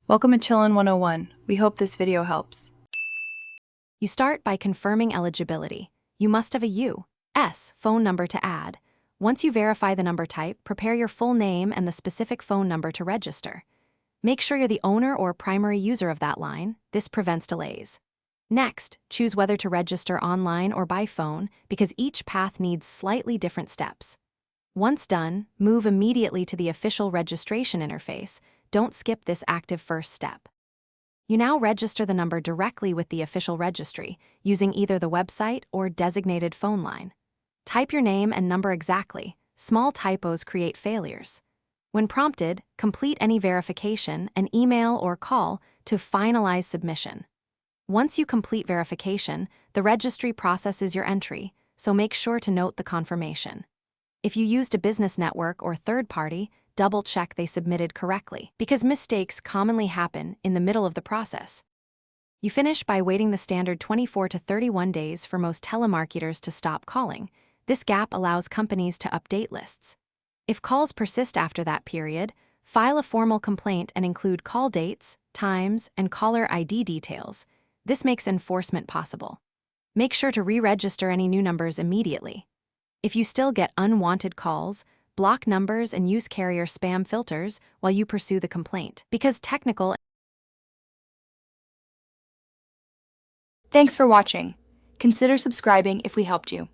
Welcome to Chillin' 101. We hope this video helps. You start by confirming eligibility. You must have a U.S. phone number to add. Once you verify the number type, prepare your full name and the specific phone number to register. Make sure you're the owner or primary user of that line. This prevents delays. Next, choose whether to register online or by phone because each path needs slightly different steps. Once done, move immediately to the official registration interface. Don't skip this active first step. You now register the number directly with the official registry, using either the website or designated phone line. Type your name and number exactly. Small typos create failures. When prompted, complete any verification and email or call to finalize submission. Once you complete verification, the registry processes your entry, so make sure to note the confirmation. If you used a business network or third party, double-check they submitted correctly, because mistakes commonly happen in the middle of the process. You finish by waiting the standard 24 to 31 days for most telemarketers to stop calling. This gap allows companies to update lists. If calls persist after that period, file a formal complaint and include call dates, times, and caller ID details. This makes enforcement possible. Make sure to re-register any new numbers immediately. If you still get unwanted calls, block numbers and use carrier spam filters while you pursue the complaint, because technical. Thanks for watching. Consider subscribing if we helped you.